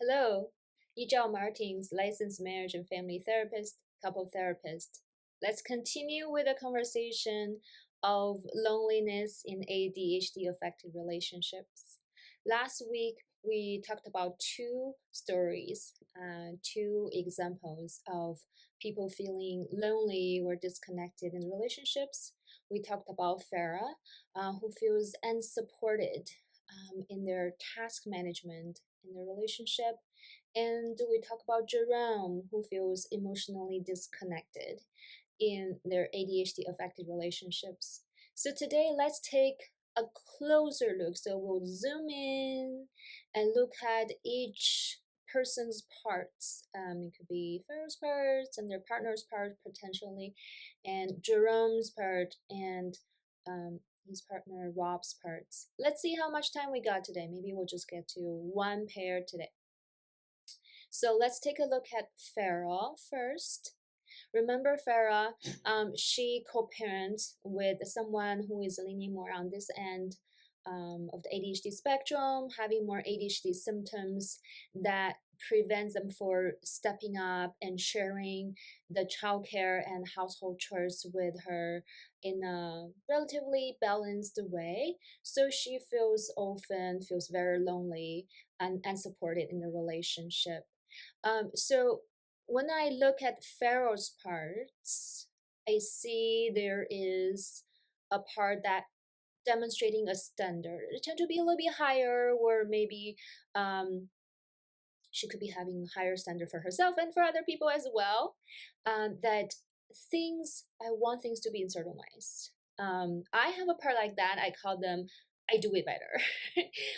Hello, Yizhao Martins, licensed marriage and family therapist, couple therapist. Let's continue with a conversation of loneliness in ADHD affected relationships. Last week, we talked about two stories, two examples of people feeling lonely or disconnected in relationships. We talked about Farah, who feels unsupported in their task management in their relationship. And we talk about Jerome, who feels emotionally disconnected in their ADHD affected relationships. So today, let's take a closer look. So we'll zoom in and look at each person's parts. It could be Ferro's parts and their partner's part potentially, and Jerome's part and his partner Rob's parts. Let's see how much time we got today. Maybe we'll just get to one pair today. So let's take a look at Ferro first. Remember Farah, she co-parents with someone who is leaning more on this end of the ADHD spectrum, having more ADHD symptoms that prevents them for stepping up and sharing the childcare and household chores with her in a relatively balanced way. So she feels very lonely and unsupported in the relationship. So when I look at Ferro's parts, I see there is a part that demonstrating a standard. It tend to be a little bit higher, or maybe she could be having higher standard for herself and for other people as well. That I want things to be in certain ways. I have a part like that. I call them I do it better.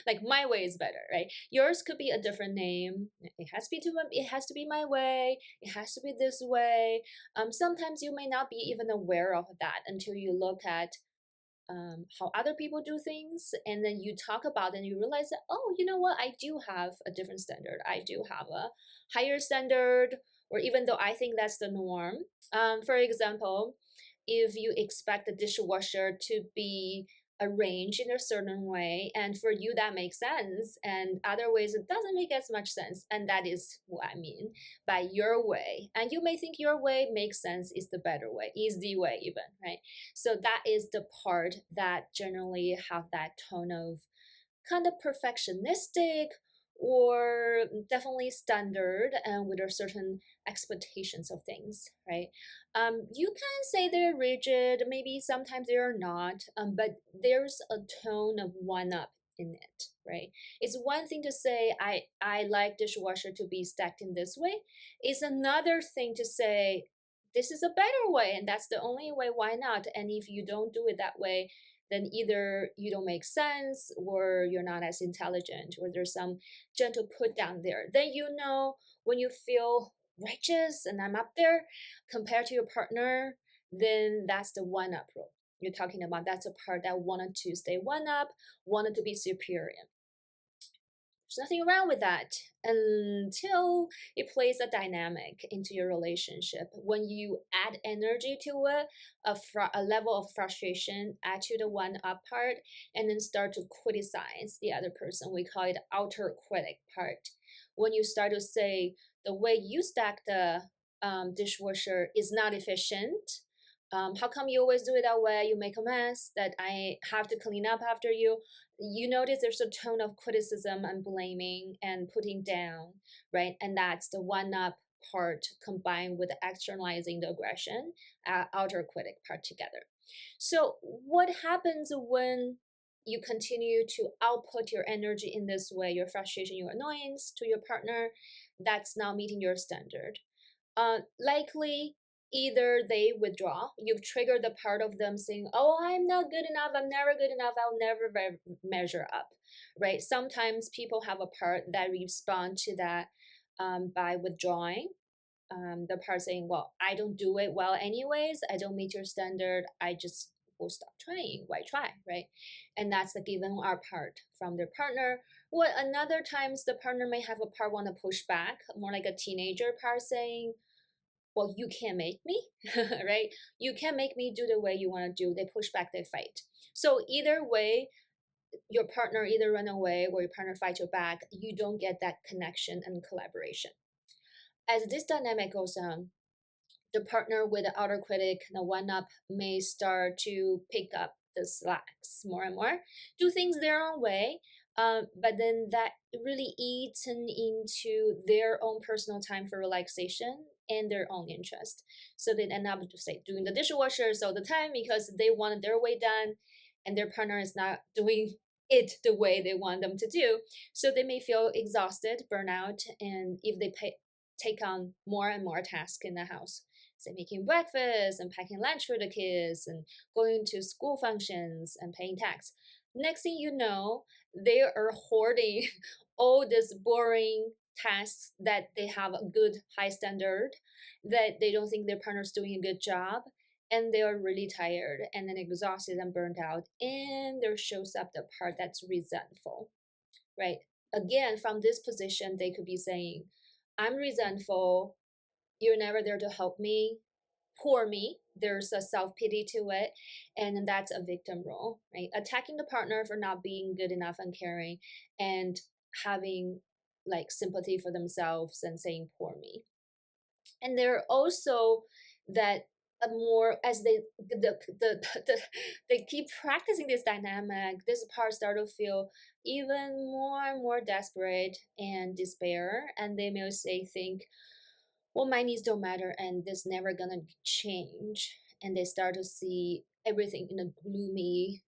Like my way is better, right? Yours could be a different name. It has to be my way. It has to be this way. Sometimes you may not be even aware of that until you look at how other people do things, and then you talk about it and you realize that, oh, you know what, I do have a different standard. I do have a higher standard, or even though I think that's the norm. For example, if you expect the dishwasher to be arranged in a certain way, and for you that makes sense, and other ways it doesn't make as much sense, and that is what I mean by your way. And you may think your way makes sense, is the better way, is the way even, right? So that is the part that generally have that tone of kind of perfectionistic, or definitely standard and with a certain expectations of things, right? You can say they're rigid, maybe sometimes they're not, but there's a tone of one up in it, right? It's one thing to say I like dishwasher to be stacked in this way. It's another thing to say this is a better way and that's the only way, why not? And if you don't do it that way, then either you don't make sense, or you're not as intelligent, or there's some gentle put down there. Then you know, when you feel righteous and I'm up there compared to your partner, then that's the one up rule you're talking about. That's a part that wanted to stay one up, wanted to be superior. There's nothing wrong with that until it plays a dynamic into your relationship. When you add energy to it, a level of frustration, add to the one up part, and then start to criticize the other person. We call it outer critic part. When you start to say the way you stack the dishwasher is not efficient. How come you always do it that way? You make a mess that I have to clean up after you. You notice there's a tone of criticism and blaming and putting down, right? And that's the one up part combined with externalizing the aggression, outer critic part together. So what happens when you continue to output your energy in this way, your frustration, your annoyance to your partner, that's not meeting your standard? Likely either they withdraw, you've triggered the part of them saying, oh, I'm not good enough, I'm never good enough, I'll never measure up, right? Sometimes people have a part that respond to that by withdrawing. The part saying, well, I don't do it well anyways, I don't meet your standard, I just will stop trying. Why try, right? And that's the given our part from their partner. What another times the partner may have a part want to push back, more like a teenager part saying, well, you can't make me, right? You can't make me do the way you want to do. They push back, they fight. So either way, your partner either run away or your partner fight your back, you don't get that connection and collaboration. As this dynamic goes on, the partner with the outer critic, the one up, may start to pick up the slacks more and more, do things their own way. But then that really eaten into their own personal time for relaxation and their own interest. So they end up to say doing the dishwashers all the time because they want their way done, and their partner is not doing it the way they want them to do. So they may feel exhausted, burnout, and if they take on more and more tasks in the house, say making breakfast and packing lunch for the kids and going to school functions and paying tax. Next thing you know, they are hoarding all these boring tasks that they have a good high standard, that they don't think their partner's doing a good job, and they are really tired and then exhausted and burned out, and there shows up the part that's resentful, right? Again, from this position, they could be saying, I'm resentful, you're never there to help me, poor me. There's a self-pity to it, and then that's a victim role, right? Attacking the partner for not being good enough and caring, and having like sympathy for themselves and saying poor me. And there are also that more as they keep practicing this dynamic, this part start to feel even more and more desperate and despair, and they may say think, well, my needs don't matter and this never gonna change. And they start to see everything in a gloomy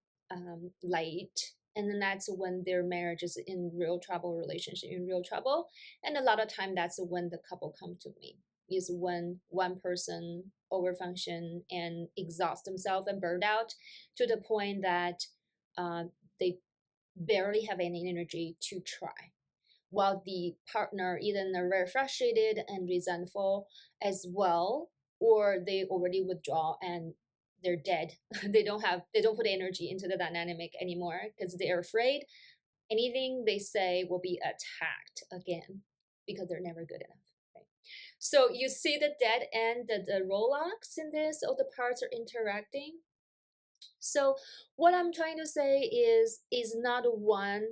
light. And then that's when their marriage is in real trouble, relationship in real trouble. And a lot of time that's when the couple come to me, is when one person overfunction and exhaust themselves and burned out to the point that they barely have any energy to try, while the partner either are very frustrated and resentful as well, or they already withdraw and they're dead. They don't put energy into the dynamic anymore because they're afraid anything they say will be attacked again because they're never good enough. Right? So you see the dead end, the roll-ups in this, all the parts are interacting. So what I'm trying to say is not one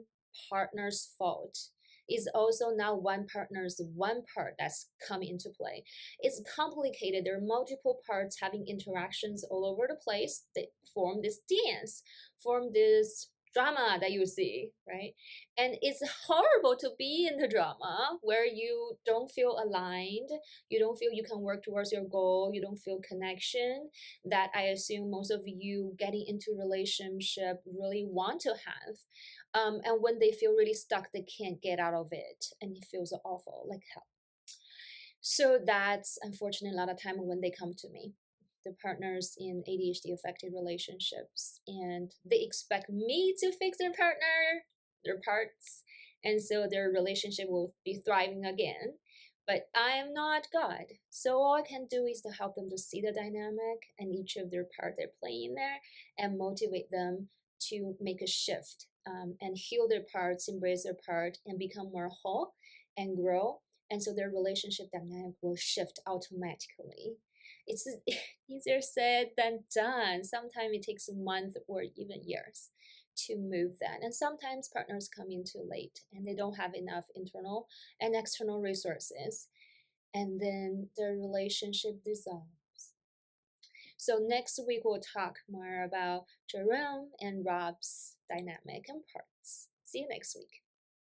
partner's fault. Is also not one partner's one part that's coming into play. It's complicated. There are multiple parts having interactions all over the place that form this dance, form this drama that you see, right? And it's horrible to be in the drama where you don't feel aligned, you don't feel you can work towards your goal, you don't feel connection, that I assume most of you getting into relationship really want to have. And when they feel really stuck, they can't get out of it, and it feels awful, like hell. So that's unfortunately a lot of time when they come to me, the partners in ADHD affected relationships, and they expect me to fix their partner, their parts, and so their relationship will be thriving again. But I am not God, so all I can do is to help them to see the dynamic and each of their part they're playing there, and motivate them to make a shift, and heal their parts, embrace their part, and become more whole and grow, and so their relationship dynamic will shift automatically. It's easier said than done. Sometimes it takes a month or even years to move that, and sometimes partners come in too late and they don't have enough internal and external resources, and then their relationship dissolves. So next week we'll talk more about Jerome and Rob's dynamic and parts. See you next week.